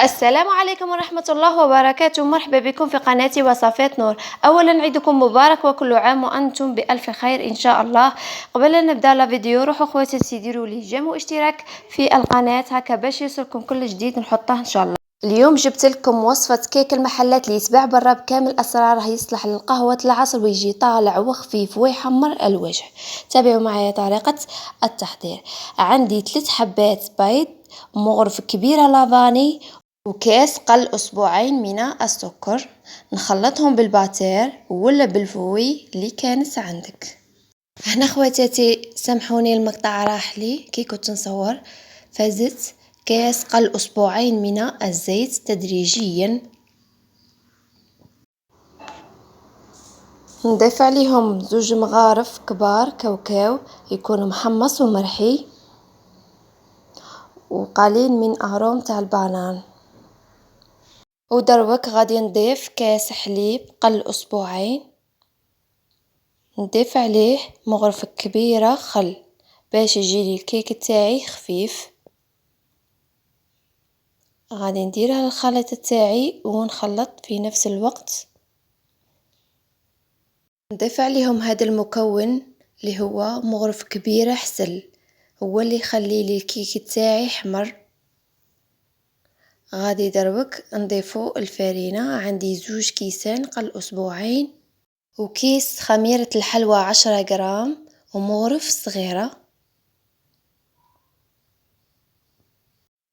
السلام عليكم ورحمة الله وبركاته. مرحبا بكم في قناتي وصفات نور. أولا عيدكم مبارك وكل عام وأنتم بألف خير إن شاء الله. قبل أن نبدأ الفيديو روحوا خواتاتي ديروا لي جيم واشتراك في القناة هكا باش يوصلكم كل جديد نحطه إن شاء الله. اليوم جبت لكم وصفة كيك المحلات اللي يتباع برا بكامل أسراره، يصلح للقهوة العصر ويجي طالع وخفيف ويحمر الوجه. تابعوا معايا طريقة التحضير. عندي 3 حبات بيض، مغرف كبيرة لافاني، وكاس قل أسبوعين من السكر. نخلطهم بالباتير ولا بالفوي اللي كانت عندك. هنا خواتاتي سامحوني المقطع راح لي كي كنت نصور. فزت كاس قل أسبوعين من الزيت تدريجيا. نضيف عليهم 2 مغارف كبار كاوكاو يكون محمص ومرحي، وقليل من أروم تاع البنان. ودروك غادي نضيف كاس حليب قل أسبوعين، نضيف عليه مغرفة كبيرة خل باش يجيلي الكيك تاعي خفيف. غادي نديرها للخليط تاعي ونخلط في نفس الوقت. نضيف عليهم هذا المكون اللي هو مغرفة كبيرة حسل، هو اللي يخلي لي الكيك تاعي حمر. غادي دروك نضيفو الفرينة. عندي 2 كيسان قل أسبوعين، وكيس خميرة الحلوى 10 غرام، ومغرف صغيرة.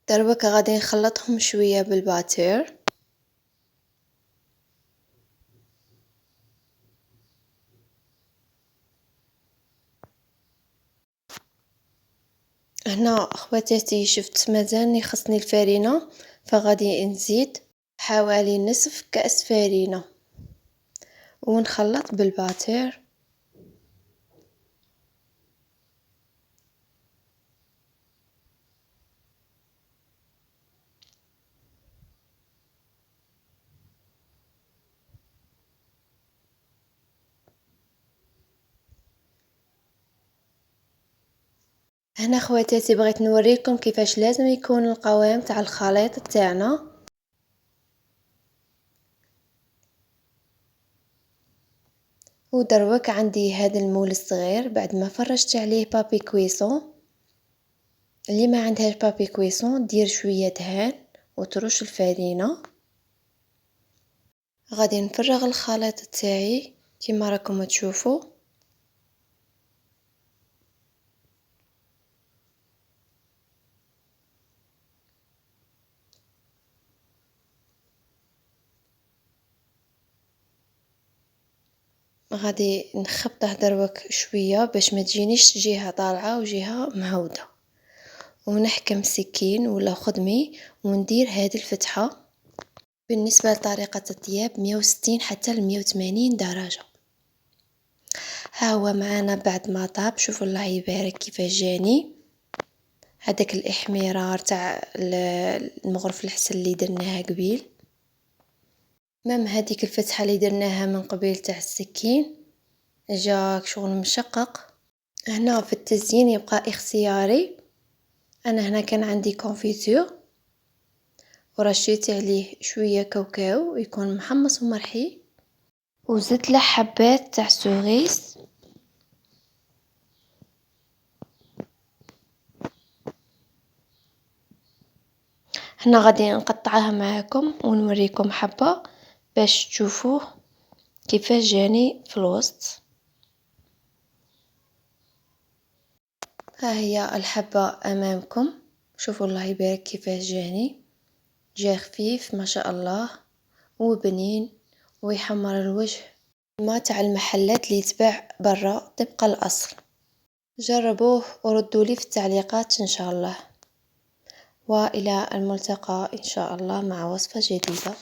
دروك غادي نخلطهم شوية بالباتير. هنا اخواتاتي شفت مازالني خصني الفرينة، فغادي نزيد حوالي نصف كأس فرينة ونخلط بالباتير. هنا خواتاتي بغيت نوريكم كيفاش لازم يكون القوام تاع الخليط تاعنا. ودروك عندي هذا المول الصغير بعد ما فرشت عليه بابي كويسون. اللي ما عندهاش بابي كويسون دير شويه دهان وترش الفرينه. غادي نفرغ الخليط تاعي كما راكم تشوفوا. غادي نخبطه دروك شويه باش ما تجينيش جهه طالعه وجهه مهوده، ونحكم سكين ولا خدمي وندير هذه الفتحه. بالنسبه لطريقه الطياب 160 حتى ل 180 درجه. ها هو معنا بعد ما طاب. شوفوا الله يبارك كيفاش جاني هذاك الاحمرار تاع المغرف الحسل اللي درناها قبيل. مام هذيك الفتحه اللي درناها من قبيل تاع السكين جاك شغل مشقق. هنا في التزيين يبقى اختياري. انا هنا كان عندي كونفيتور ورشيت عليه شويه كاوكاو يكون محمص ومرحي، وزدت له حبات تاع سوريس. هنا غادي نقطعها معاكم ونوريكم حبه باش تشوفوه كيفاش جاني في الوسط. ها هي الحبة امامكم. شوفوا الله يبارك كيفاش جاني. جا خفيف ما شاء الله وبنين ويحمر الوجه ما تاع المحلات اللي يتباع برا طبق الاصل. جربوه وردوا لي في التعليقات ان شاء الله. والى الملتقى ان شاء الله مع وصفة جديدة.